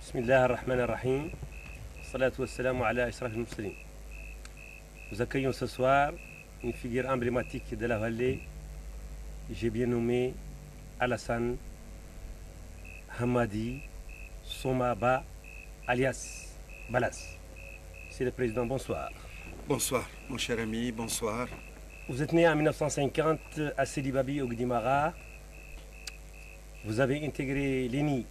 Bismillah ar-Rahman ar-Rahim. Salatu wassalamu ala ashraf al-mursalin. Nous accueillons ce soir une figure emblématique de la vallée. J'ai bien nommé Alassane Hamadi Somaba alias Balas. C'est le président, bonsoir. Bonsoir, mon cher ami, bonsoir. Vous êtes né en 1950 à Sidi Babi au Gdimara. Vous avez intégré l'ENI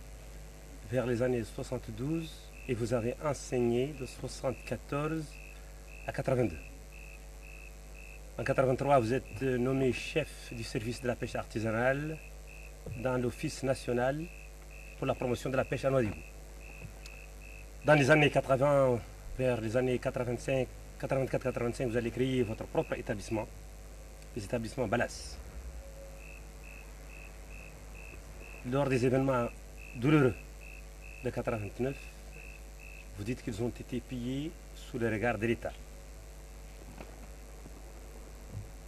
vers les années 72 et vous avez enseigné de 74 à 82. En 83, vous êtes nommé chef du service de la pêche artisanale dans l'Office national pour la promotion de la pêche à Nouadhibou. Dans les années 80, vers les années 84-85, vous allez créer votre propre établissement, les établissements Balas. Lors des événements douloureux de 89, vous dites qu'ils ont été pillés sous le regard de l'État.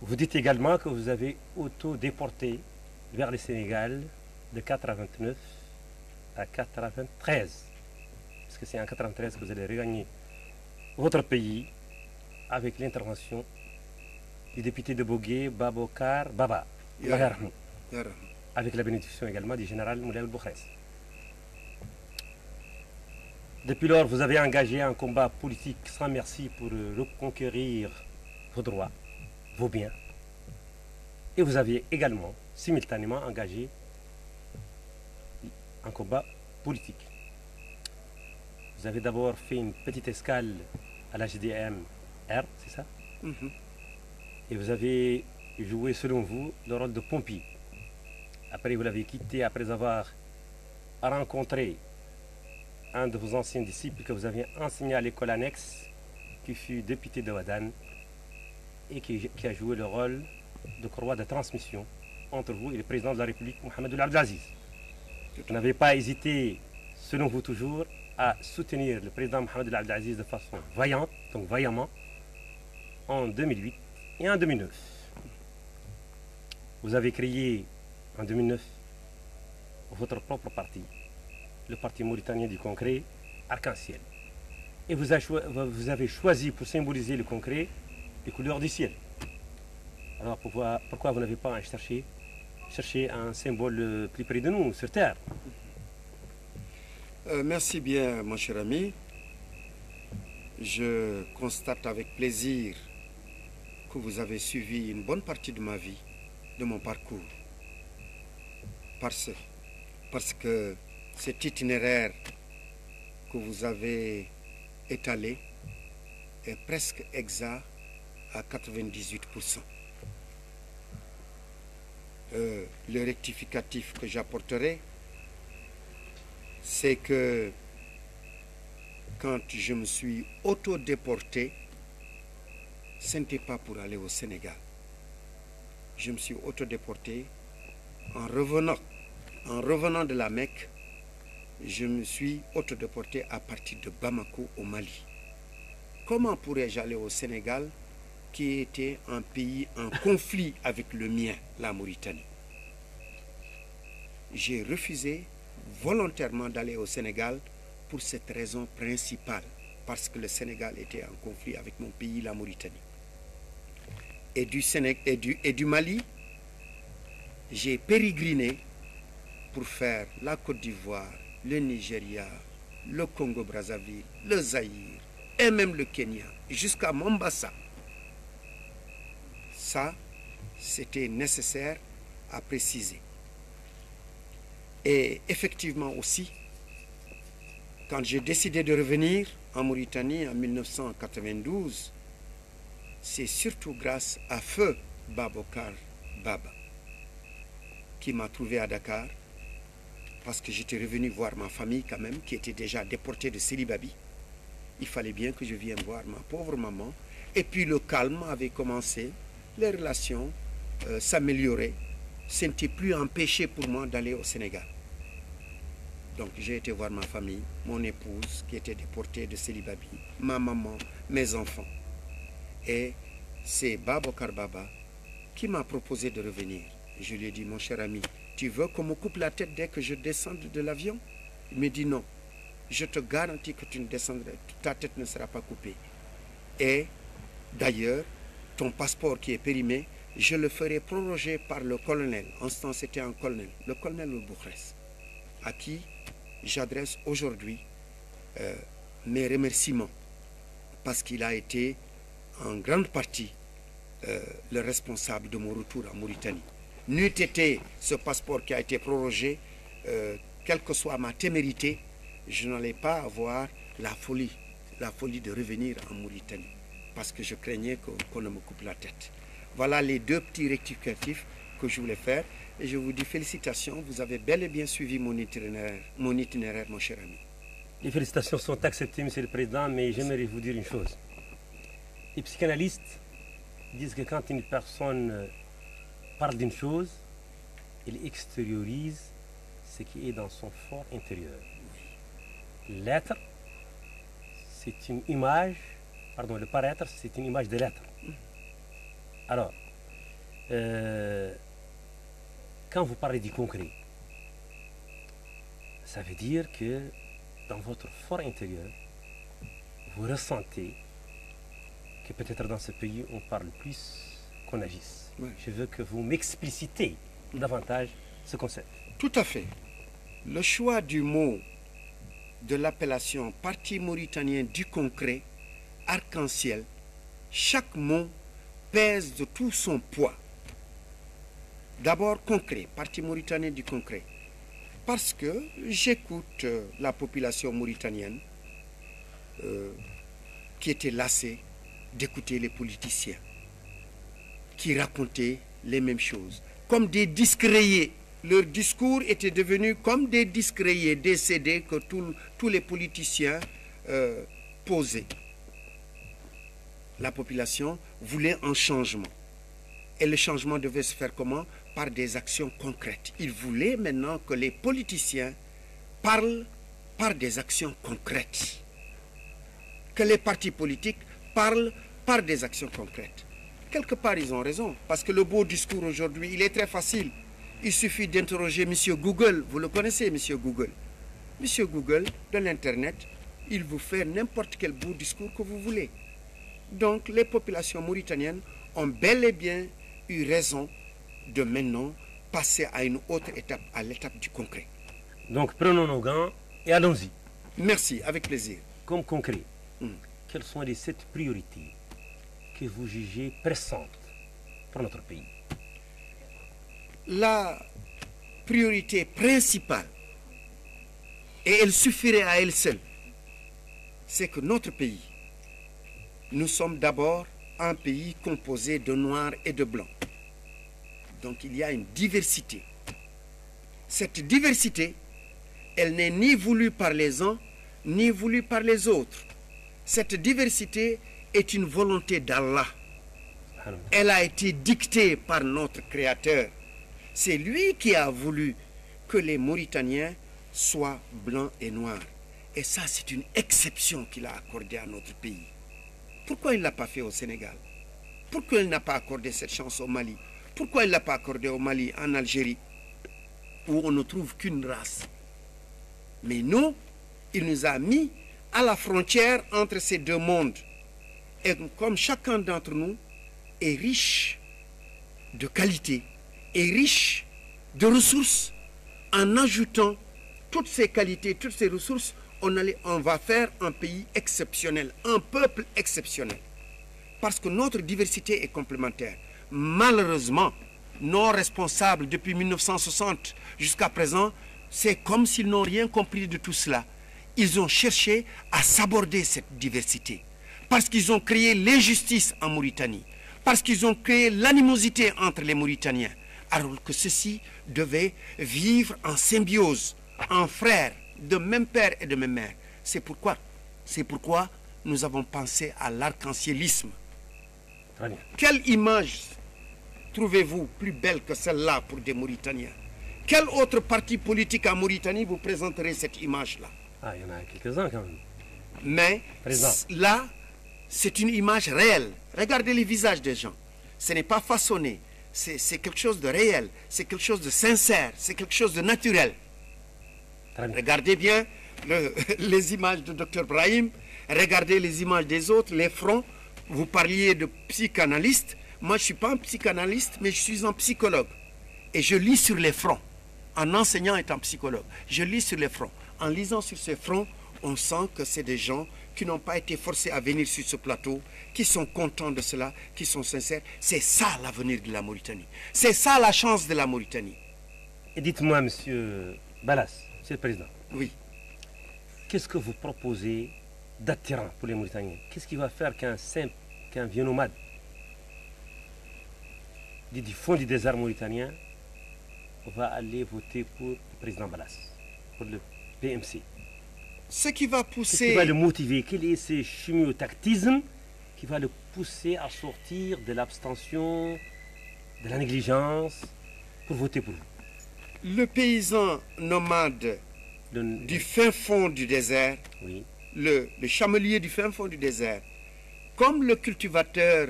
Vous dites également que vous avez auto-déporté vers le Sénégal de 89 à 93. Parce que c'est en 93 que vous allez regagner votre pays avec l'intervention du député de Bogué, Babokar Baba, avec la bénédiction également du général Moulay Boukhres. Depuis lors, vous avez engagé un combat politique sans merci pour reconquérir vos droits, vos biens. Et vous avez également, simultanément, engagé un combat politique. Vous avez d'abord fait une petite escale à la GDM-R, c'est ça? Et vous avez joué, selon vous, le rôle de pompier. Après, vous l'avez quitté après avoir rencontré un de vos anciens disciples que vous aviez enseigné à l'école annexe, qui fut député de Ouadane et qui a joué le rôle de courroie de transmission entre vous et le président de la République, Mohamed Ould Abdelaziz. Vous n'avez pas hésité, selon vous toujours, à soutenir le président Mohamed Ould Abdelaziz de façon vaillante, donc vaillamment, en 2008 et en 2009. Vous avez créé en 2009 votre propre parti, le parti mauritanien du concret, Arc-en-Ciel. Et vous avez choisi pour symboliser le concret les couleurs du ciel. Alors pourquoi vous n'avez pas cherché un symbole plus près de nous, sur Terre? Merci bien, mon cher ami. Je constate avec plaisir que vous avez suivi une bonne partie de ma vie, de mon parcours. Parce que cet itinéraire que vous avez étalé est presque exact à 98%. Le rectificatif que j'apporterai, c'est que quand je me suis auto-déporté, ce n'était pas pour aller au Sénégal. Je me suis auto-déporté en revenant de la Mecque. Je me suis autodéporté à partir de Bamako au Mali. Comment pourrais-je aller au Sénégal, qui était un pays en conflit avec le mien, la Mauritanie? J'ai refusé volontairement d'aller au Sénégal pour cette raison principale, parce que le Sénégal était en conflit avec mon pays, la Mauritanie. Et du Mali, j'ai pérégriné pour faire la Côte d'Ivoire, le Nigeria, le Congo-Brazzaville, le Zaïre et même le Kenya, jusqu'à Mombasa. Ça, c'était nécessaire à préciser. Et effectivement aussi, quand j'ai décidé de revenir en Mauritanie en 1992, c'est surtout grâce à feu Babokar Baba qui m'a trouvé à Dakar, parce que j'étais revenu voir ma famille quand même, qui était déjà déportée de Sidi Babi. Il fallait bien que je vienne voir ma pauvre maman. Et puis le calme avait commencé, les relations s'amélioraient. Ce n'était plus un péché pour moi d'aller au Sénégal. Donc j'ai été voir ma famille, mon épouse qui était déportée de Sidi Babi, ma maman, mes enfants. Et c'est Babokar Baba qui m'a proposé de revenir. Je lui ai dit, mon cher ami, tu veux qu'on me coupe la tête dès que je descende de l'avion? Il me dit non. je te garantis que tu ne descendras, ta tête ne sera pas coupée. Et d'ailleurs, ton passeport qui est périmé, je le ferai proroger par le colonel. En ce temps, c'était un colonel, le colonel Boukhrès, à qui j'adresse aujourd'hui mes remerciements, parce qu'il a été en grande partie le responsable de mon retour en Mauritanie. N'eût été ce passeport qui a été prorogé, quelle que soit ma témérité, je n'allais pas avoir la folie de revenir en Mauritanie, parce que je craignais qu'on ne me coupe la tête. Voilà les deux petits rectificatifs que je voulais faire, et je vous dis félicitations, vous avez bel et bien suivi mon itinéraire, mon cher ami. Les félicitations sont acceptées, Monsieur le Président, mais j'aimerais vous dire une chose. Les psychanalystes disent que quand une personne parle d'une chose, il extériorise ce qui est dans son fort intérieur. L'être, c'est une image, pardon, le paraître, c'est une image de l'être. Alors, quand vous parlez du concret, ça veut dire que dans votre fort intérieur, vous ressentez que peut-être dans ce pays, on parle plus qu'on agisse. Oui. Je veux que vous m'explicitez davantage ce concept. Tout à fait. Le choix du mot, de l'appellation Parti mauritanien du concret, arc-en-ciel, chaque mot pèse de tout son poids. D'abord concret, Parti mauritanien du concret. Parce que j'écoute la population mauritanienne qui était lassée d'écouter les politiciens qui racontaient les mêmes choses. Comme des disques rayés. Leur discours était devenu comme des disques rayés, des CD que tous les politiciens posaient. La population voulait un changement. Et le changement devait se faire comment? Par des actions concrètes. Ils voulaient maintenant que les politiciens parlent par des actions concrètes. Que les partis politiques parlent par des actions concrètes. Quelque part, ils ont raison. Parce que le beau discours aujourd'hui, il est très facile. Il suffit d'interroger M. Google. Vous le connaissez, M. Google. M. Google, de l'Internet, il vous fait n'importe quel beau discours que vous voulez. Donc, les populations mauritaniennes ont bel et bien eu raison de maintenant passer à une autre étape, à l'étape du concret. Donc, prenons nos gants et allons-y. Merci, avec plaisir. Comme concret, quelles sont les 7 priorités que vous jugez pressantes pour notre pays? La priorité principale, et elle suffirait à elle seule, c'est que notre pays, nous sommes d'abord un pays composé de noirs et de blancs. Donc il y a une diversité. Cette diversité, elle n'est ni voulue par les uns, ni voulue par les autres. Cette diversité est une volonté d'Allah. Elle a été dictée par notre Créateur. C'est lui qui a voulu que les Mauritaniens soient blancs et noirs. Et ça, c'est une exception qu'il a accordée à notre pays. Pourquoi il ne l'a pas fait au Sénégal? Pourquoi il n'a pas accordé cette chance au Mali? Pourquoi il ne l'a pas accordé au Mali, en Algérie, où on ne trouve qu'une race? Mais nous, il nous a mis à la frontière entre ces deux mondes. Et comme chacun d'entre nous est riche de qualité, est riche de ressources, en ajoutant toutes ces qualités, toutes ces ressources, on va faire un pays exceptionnel, un peuple exceptionnel. Parce que notre diversité est complémentaire. Malheureusement, nos responsables depuis 1960 jusqu'à présent, c'est comme s'ils n'ont rien compris de tout cela. Ils ont cherché à saborder cette diversité. Parce qu'ils ont créé l'injustice en Mauritanie. Parce qu'ils ont créé l'animosité entre les Mauritaniens. Alors que ceux-ci devaient vivre en symbiose, en frères, de même père et de même mère. C'est pourquoi nous avons pensé à l'arc-en-cielisme. Quelle image trouvez-vous plus belle que celle-là pour des Mauritaniens? Quel autre parti politique en Mauritanie vous présenterait cette image-là? Ah, il y en a quelques-uns quand même. Mais là, c'est une image réelle. Regardez les visages des gens. Ce n'est pas façonné. C'est quelque chose de réel. C'est quelque chose de sincère. C'est quelque chose de naturel. Regardez bien les images de Dr Brahim, regardez les images des autres, les fronts. Vous parliez de psychanalyste. Moi, je ne suis pas un psychanalyste, mais je suis un psychologue. Et je lis sur les fronts. En enseignant étant psychologue, je lis sur les fronts. En lisant sur ces fronts, on sent que c'est des gens qui n'ont pas été forcés à venir sur ce plateau, qui sont contents de cela, qui sont sincères. C'est ça l'avenir de la Mauritanie. C'est ça la chance de la Mauritanie. Et dites-moi, monsieur Balas, monsieur le président. Oui. Qu'est-ce que vous proposez d'attirant pour les Mauritaniens? Qu'est-ce qui va faire qu'un vieux nomade du fond du désert mauritanien va aller voter pour le président Balas, pour le PMC? Ce qui va Qu'est-ce pousser... qui va le motiver? Quel est ce chimiotactisme qui va le pousser à sortir de l'abstention, de la négligence, pour voter pour vous? Le paysan nomade du fin fond du désert, Oui. le chamelier du fin fond du désert, comme le cultivateur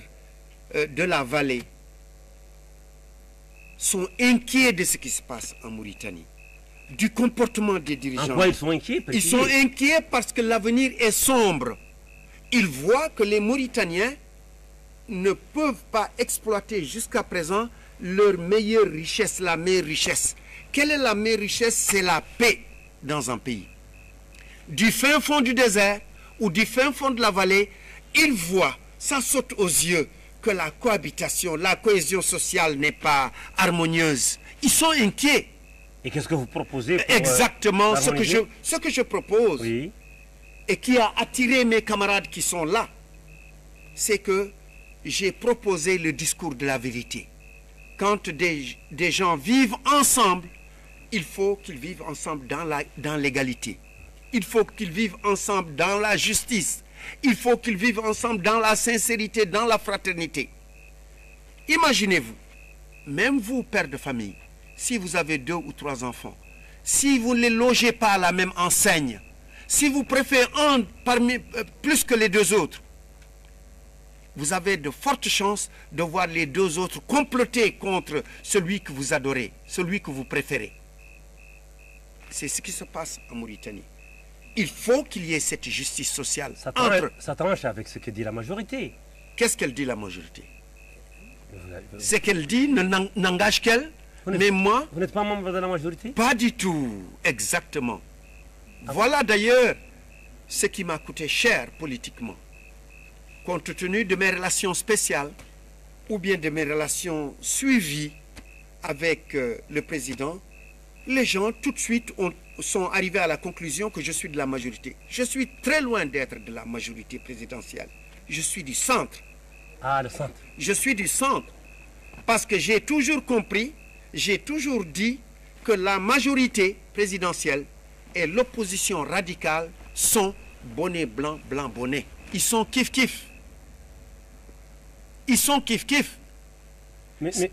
de la vallée, sont inquiets de ce qui se passe en Mauritanie, du comportement des dirigeants. En quoi ils sont inquiets? Ils sont inquiets parce que l'avenir est sombre. Ils voient que les Mauritaniens ne peuvent pas exploiter jusqu'à présent leur meilleure richesse, la meilleure richesse. Quelle est la meilleure richesse? C'est la paix dans un pays. Du fin fond du désert ou du fin fond de la vallée, ils voient, ça saute aux yeux, que la cohabitation, la cohésion sociale n'est pas harmonieuse. Ils sont inquiets. Et qu'est-ce que vous proposez pour, Exactement ce harmoniser? que je propose, Oui. et qui a attiré mes camarades qui sont là, c'est que j'ai proposé le discours de la vérité. Quand des gens vivent ensemble, il faut qu'ils vivent ensemble dans l'égalité. Il faut qu'ils vivent ensemble dans la justice. Il faut qu'ils vivent ensemble dans la sincérité, dans la fraternité. Imaginez-vous, même vous, père de famille, si vous avez 2 ou 3 enfants, si vous ne les logez pas à la même enseigne, si vous préférez un plus que les 2 autres, vous avez de fortes chances de voir les 2 autres comploter contre celui que vous adorez, celui que vous préférez. C'est ce qui se passe en Mauritanie. Il faut qu'il y ait cette justice sociale. Ça tranche avec ce que dit la majorité. Qu'est-ce qu'elle dit, la majorité? Ce qu'elle dit n'engage qu'elle, mais moi... Vous n'êtes pas membre de la majorité? Pas du tout, exactement. Voilà d'ailleurs ce qui m'a coûté cher politiquement. Compte tenu de mes relations spéciales, ou bien de mes relations suivies avec le président, les gens tout de suite sont arrivés à la conclusion que je suis de la majorité. Je suis très loin d'être de la majorité présidentielle. Je suis du centre. Ah, le centre. Je suis du centre. Parce que j'ai toujours compris, j'ai toujours dit que la majorité présidentielle et l'opposition radicale sont bonnet blanc, blanc bonnet. Ils sont kiff-kiff. Ils sont kiff-kiff.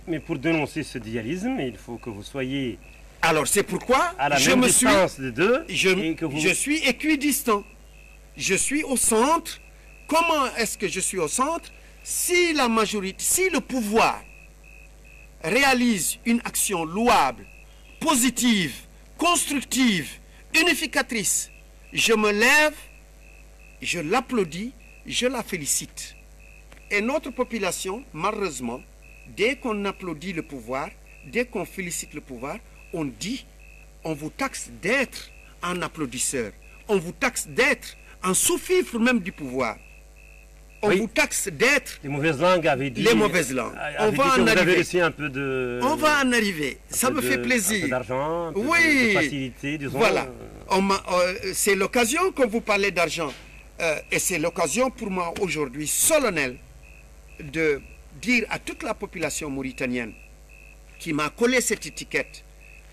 Mais pour dénoncer ce dualisme, il faut que vous soyez... Alors c'est pourquoi à la même distance de deux, je suis équidistant. Je suis au centre. Comment est-ce que je suis au centre? Si la majorité, si le pouvoir réalise une action louable, positive, constructive, unificatrice, je me lève, je l'applaudis, je la félicite. Et notre population, malheureusement, dès qu'on applaudit le pouvoir, dès qu'on félicite le pouvoir, on dit, on vous taxe d'être un applaudisseur. On vous taxe d'être un sous-fifre même du pouvoir. On vous taxe d'être... Les mauvaises langues avaient dit... Les mauvaises langues. On va en arriver. Un peu de... On va en arriver. Ça me fait plaisir. Un peu d'argent, oui. De facilité, disons. Voilà. C'est l'occasion quand vous parlez d'argent. Et c'est l'occasion pour moi aujourd'hui solennelle de dire à toute la population mauritanienne qui m'a collé cette étiquette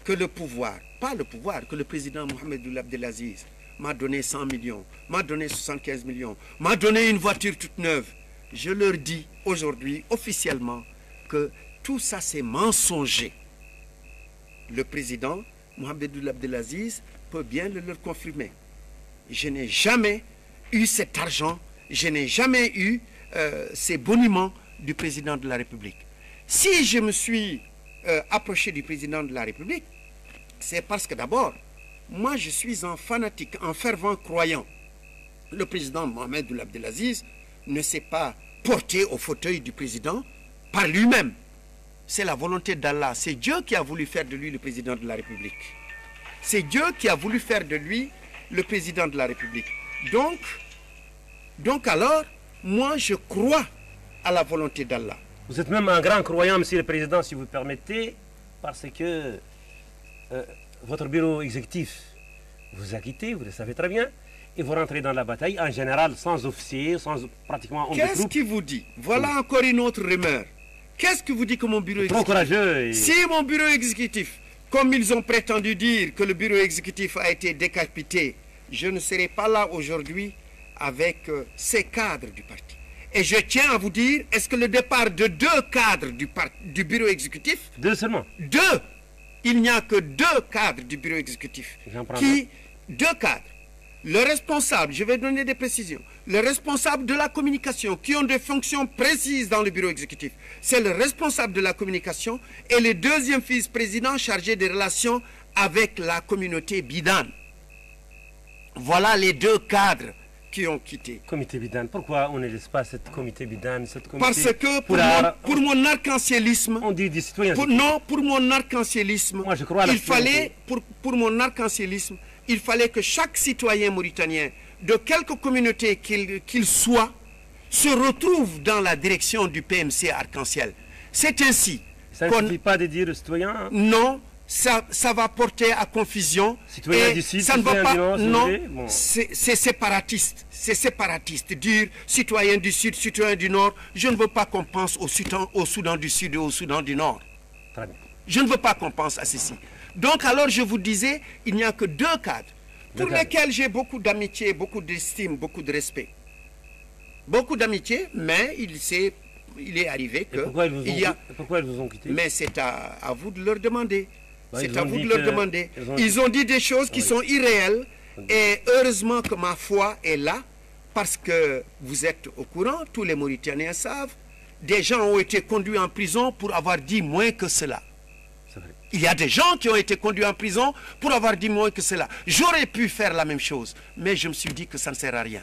que le pouvoir, pas le pouvoir, que le président Mohamed Ould Abdelaziz m'a donné 100 millions, m'a donné 75 millions, m'a donné une voiture toute neuve. Je leur dis aujourd'hui officiellement que tout ça c'est mensonger. Le président Mohamed Ould Abdelaziz peut bien le leur confirmer. Je n'ai jamais eu cet argent, je n'ai jamais eu ces boniments du président de la République. Si je me suis approché du président de la République, c'est parce que d'abord, moi je suis un fanatique, un fervent croyant. Le président Mohamed Ould Abdelaziz ne s'est pas porté au fauteuil du président par lui-même. C'est la volonté d'Allah. C'est Dieu qui a voulu faire de lui le président de la République. C'est Dieu qui a voulu faire de lui le président de la République. Donc alors, moi je crois à la volonté d'Allah. Vous êtes même un grand croyant, Monsieur le Président, si vous permettez, parce que votre bureau exécutif vous a quitté, vous le savez très bien, et vous rentrez dans la bataille, en général, sans officier, sans pratiquement homme de troupe. Qu'est-ce qui vous dit? Voilà encore une autre rumeur. Qu'est-ce que vous dit que mon bureau exécutif? Trop courageux. Si mon bureau exécutif, comme ils ont prétendu dire que le bureau exécutif a été décapité, je ne serai pas là aujourd'hui avec ces cadres du parti. Et je tiens à vous dire, est-ce que le départ de 2 cadres du bureau exécutif... 2 seulement? 2. Il n'y a que 2 cadres du bureau exécutif. 2 cadres. Le responsable, je vais donner des précisions, le responsable de la communication, qui ont des fonctions précises dans le bureau exécutif, c'est le responsable de la communication et le 2e vice-président chargé des relations avec la communauté Bidane. Voilà les 2 cadres qui ont quitté. Comité Bidane, pourquoi on ne laisse pas cette comité Bidane, cette comité... Parce que pour mon arc-en-ciélisme... On dit des citoyens... Non, pour mon arc-en-ciélisme... Moi je crois à la... Il fallait, pour mon arc-en-ciélisme, il fallait que chaque citoyen mauritanien, de quelque communauté qu'il soit, se retrouve dans la direction du PMC Arc-en-Ciel. C'est ainsi... Ça ne suffit pas de dire citoyen? Non. Ça va porter à confusion. Citoyen du Sud, ça ne va pas. Nord, non, bon. C'est séparatiste. C'est séparatiste. Dire citoyen du Sud, citoyen du Nord. Je ne veux pas qu'on pense au Soudan du Sud et au Soudan du Nord. Très bien. Je ne veux pas qu'on pense à ceci. Donc alors je vous disais, il n'y a que 2 cadres pour lesquels j'ai beaucoup d'amitié, beaucoup d'estime, beaucoup de respect. Beaucoup d'amitié, mais il est arrivé que... Pourquoi ils vous ont quitté? Mais c'est à vous de leur demander. C'est à vous de que... leur demander. Ils ont dit des choses qui sont irréelles. Et heureusement que ma foi est là, parce que vous êtes au courant, tous les Mauritaniens savent, des gens ont été conduits en prison pour avoir dit moins que cela. Il y a des gens qui ont été conduits en prison pour avoir dit moins que cela. J'aurais pu faire la même chose, mais je me suis dit que ça ne sert à rien.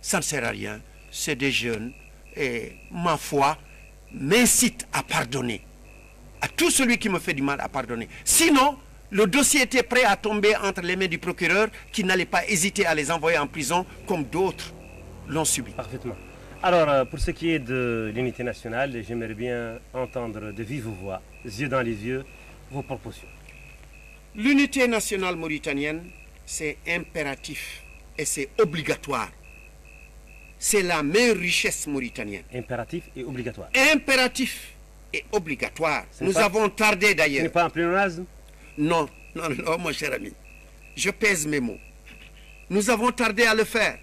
Ça ne sert à rien. C'est des jeunes, et ma foi m'incite à pardonner. À tout celui qui me fait du mal, à pardonner. Sinon, le dossier était prêt à tomber entre les mains du procureur qui n'allait pas hésiter à les envoyer en prison comme d'autres l'ont subi. Parfaitement. Alors, pour ce qui est de l'unité nationale, j'aimerais bien entendre de vive voix, yeux dans les yeux, vos propositions. L'unité nationale mauritanienne, c'est impératif et c'est obligatoire. C'est la meilleure richesse mauritanienne. Impératif et obligatoire. Impératif et obligatoire. Nous avons tardé d'ailleurs. Ce n'est pas un pléonasme? Non, non, non, mon cher ami. Je pèse mes mots. Nous avons tardé à le faire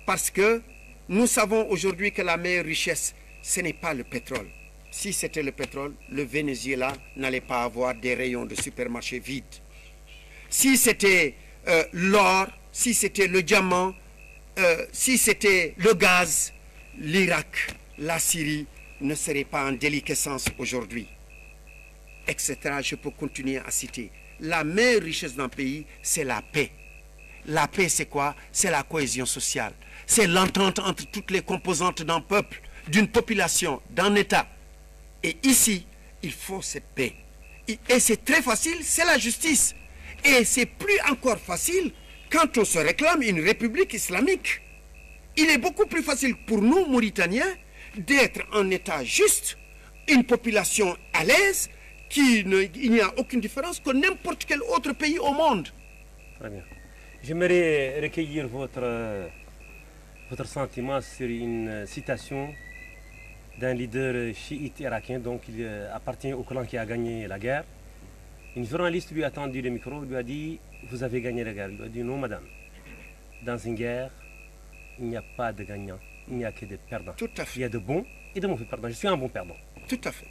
parce que nous savons aujourd'hui que la meilleure richesse, ce n'est pas le pétrole. Si c'était le pétrole, le Venezuela n'allait pas avoir des rayons de supermarché vides. Si c'était l'or, si c'était le diamant, si c'était le gaz, l'Irak, la Syrie ne seraient pas en déliquescence aujourd'hui, etc. Je peux continuer à citer. La meilleure richesse d'un pays, c'est la paix. La paix, c'est quoi? C'est la cohésion sociale. C'est l'entente entre toutes les composantes d'un peuple, d'une population, d'un État. Et ici, il faut cette paix. Et c'est très facile, c'est la justice. Et c'est plus encore facile quand on se réclame une république islamique. Il est beaucoup plus facile pour nous, Mauritaniens, d'être un État juste, une population à l'aise, il n'y a aucune différence que n'importe quel autre pays au monde. Très bien. J'aimerais recueillir votre sentiment sur une citation d'un leader chiite irakien, donc il appartient au clan qui a gagné la guerre. Une journaliste lui a tendu le micro, lui a dit « Vous avez gagné la guerre ». Il lui a dit « Non, madame, dans une guerre, il n'y a pas de gagnant, il n'y a que des perdants. Tout à fait. Il y a de bons et de mauvais perdants. Je suis un bon perdant. » Tout à fait.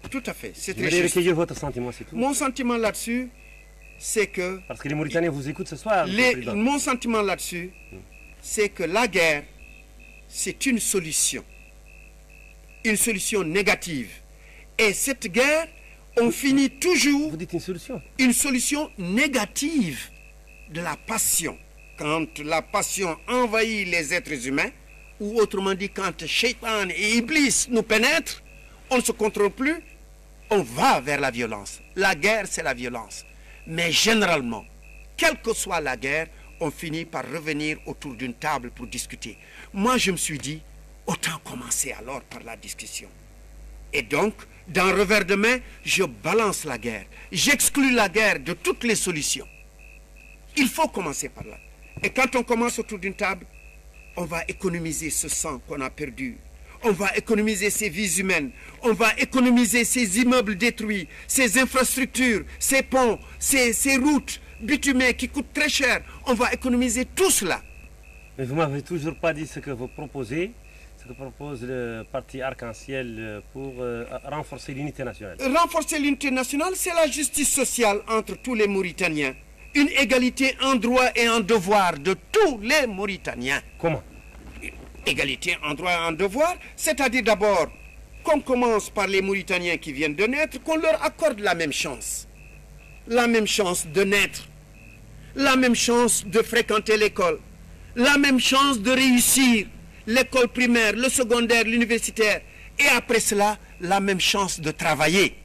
Tout à fait. C'est très juste. Je vais recueillir votre sentiment, c'est tout. Mon sentiment là-dessus, c'est que... Parce que les Mauritaniens vous écoutent ce soir. Mon sentiment là-dessus, c'est que la guerre, c'est une solution négative. Et cette guerre, on finit toujours... Vous dites une solution? Une solution négative. de la passion, quand la passion envahit les êtres humains, ou autrement dit, quand Shaitan et Iblis nous pénètrent, on ne se contrôle plus, on va vers la violence. La guerre, c'est la violence. Mais généralement, quelle que soit la guerre, on finit par revenir autour d'une table pour discuter. Moi, je me suis dit, autant commencer alors par la discussion. Et donc, d'un revers de main, je balance la guerre. J'exclus la guerre de toutes les solutions. Il faut commencer par là. Et quand on commence autour d'une table, on va économiser ce sang qu'on a perdu. On va économiser ces vies humaines. On va économiser ces immeubles détruits, ces infrastructures, ces ponts, ces routes bitumées qui coûtent très cher. On va économiser tout cela. Mais vous m'avez toujours pas dit ce que vous proposez, ce que propose le parti Arc-en-Ciel pour renforcer l'unité nationale. Renforcer l'unité nationale, c'est la justice sociale entre tous les Mauritaniens. Une égalité en droit et en devoir de tous les Mauritaniens. Comment? Égalité en droit et en devoir, c'est-à-dire d'abord qu'on commence par les Mauritaniens qui viennent de naître, qu'on leur accorde la même chance. La même chance de naître, la même chance de fréquenter l'école, la même chance de réussir l'école primaire, le secondaire, l'universitaire, et après cela, la même chance de travailler.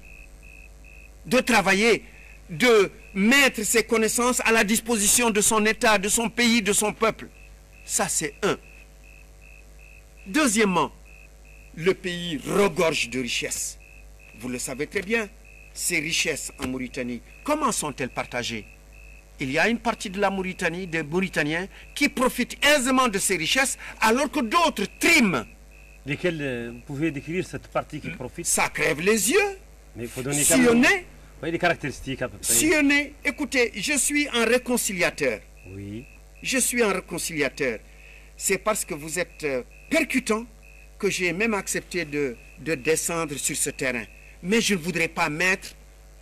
De mettre ses connaissances à la disposition de son État, de son pays, de son peuple. Ça, c'est un. Deuxièmement, le pays regorge de richesses. Vous le savez très bien, ces richesses en Mauritanie, comment sont-elles partagées? Il y a une partie de la Mauritanie, des Mauritaniens, qui profitent aisément de ces richesses, alors que d'autres triment. Lesquels vous pouvez décrire cette partie qui profite? Ça crève les yeux. Mais il faut donner sillonner. Oui, des caractéristiques à peu près. Sillonner. Écoutez, je suis un réconciliateur. Oui. Je suis un réconciliateur. C'est parce que vous êtes percutant que j'ai même accepté de descendre sur ce terrain. Mais je ne voudrais pas mettre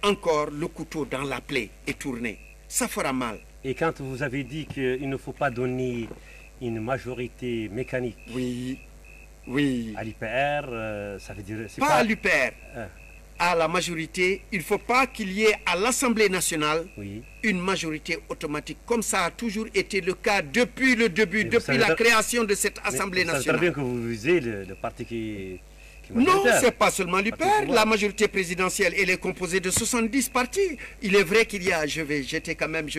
encore le couteau dans la plaie et tourner. Ça fera mal. Et quand vous avez dit qu'il ne faut pas donner une majorité mécanique oui. à l'IPR, ça veut dire... Pas à l'IPR. À la majorité, il ne faut pas qu'il y ait à l'Assemblée nationale une majorité automatique, comme ça a toujours été le cas depuis le début, depuis la création de cette Assemblée nationale. C'est très bien que vous visez le parti qui non, ce n'est pas seulement l'UPR. La majorité présidentielle, elle est composée de 70 partis. Il est vrai qu'il y a, je vais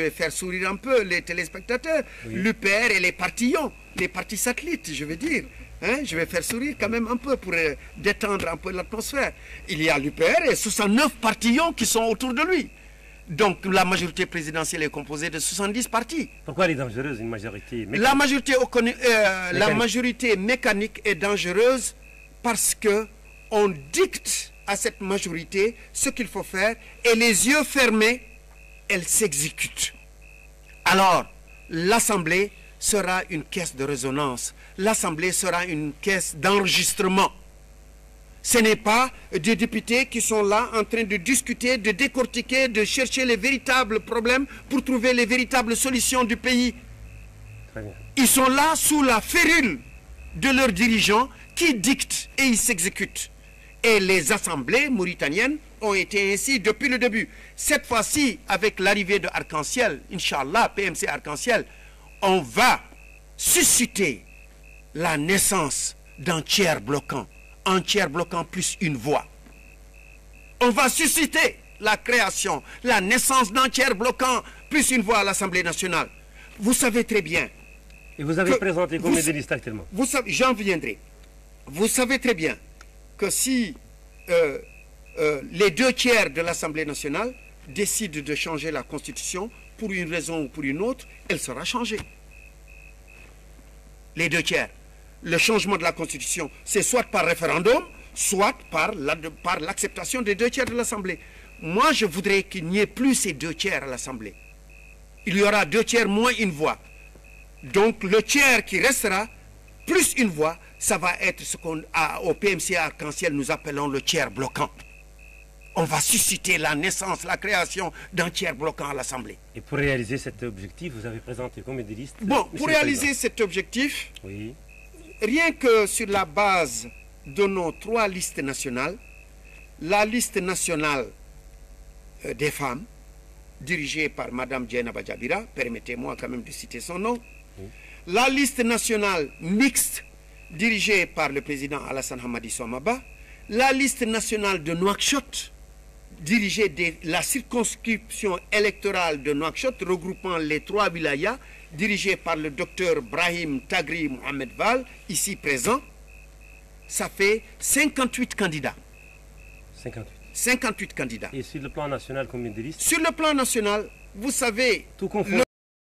faire sourire un peu les téléspectateurs, l'UPR et les partillons, les partis satellites, je veux dire. Hein, je vais faire sourire quand même un peu pour détendre un peu l'atmosphère. Il y a l'UPR et 69 partillons qui sont autour de lui. Donc la majorité présidentielle est composée de 70 partis. Pourquoi elle est dangereuse, une majorité mécanique? La majorité mécanique est dangereuse parce qu'on dicte à cette majorité ce qu'il faut faire et les yeux fermés, elle s'exécute. Alors, l'Assemblée sera une caisse de résonance. L'Assemblée sera une caisse d'enregistrement. Ce n'est pas des députés qui sont là en train de discuter, de décortiquer, de chercher les véritables problèmes pour trouver les véritables solutions du pays. Très bien. Ils sont là sous la férule de leurs dirigeants qui dictent et ils s'exécutent. Et les assemblées mauritaniennes ont été ainsi depuis le début. Cette fois-ci, avec l'arrivée de Arc-en-Ciel, Inch'Allah, PMC Arc-en-Ciel, on va susciter la naissance d'un tiers bloquant. Un tiers bloquant plus une voix. On va susciter la création, la naissance d'un tiers bloquant plus une voix à l'Assemblée nationale. Vous savez très bien. Et vous avez présenté combien de listes actuellement? J'en viendrai. Vous savez très bien que si les 2/3 de l'Assemblée nationale décident de changer la Constitution, pour une raison ou pour une autre, elle sera changée. Les 2/3. Le changement de la Constitution, c'est soit par référendum, soit par l'acceptation des 2/3 de l'Assemblée. Moi, je voudrais qu'il n'y ait plus ces 2/3 à l'Assemblée. Il y aura 2/3 moins une voix. Donc, le tiers qui restera, plus une voix, ça va être ce qu'au PMC Arc-en-Ciel, nous appelons le tiers bloquant. On va susciter la naissance, la création d'un tiers bloquant à l'Assemblée. Et pour réaliser cet objectif, vous avez présenté combien de listes? Bon, pour réaliser cet objectif, oui. Rien que sur la base de nos 3 listes nationales, la liste nationale des femmes, dirigée par Mme Dieynaba Diabira, permettez-moi quand même de citer son nom. La liste nationale mixte, dirigée par le président Alassane Hamadi Souamaba. La liste nationale de Nouakchott, dirigée de la circonscription électorale de Nouakchott, regroupant les 3 wilayas, dirigée par le docteur Brahim Tagri Mohamed Val, ici présent. Ça fait 58 candidats. 58 candidats. Et sur le plan national, combien de listes? Sur le plan national, vous savez, Tout confondu.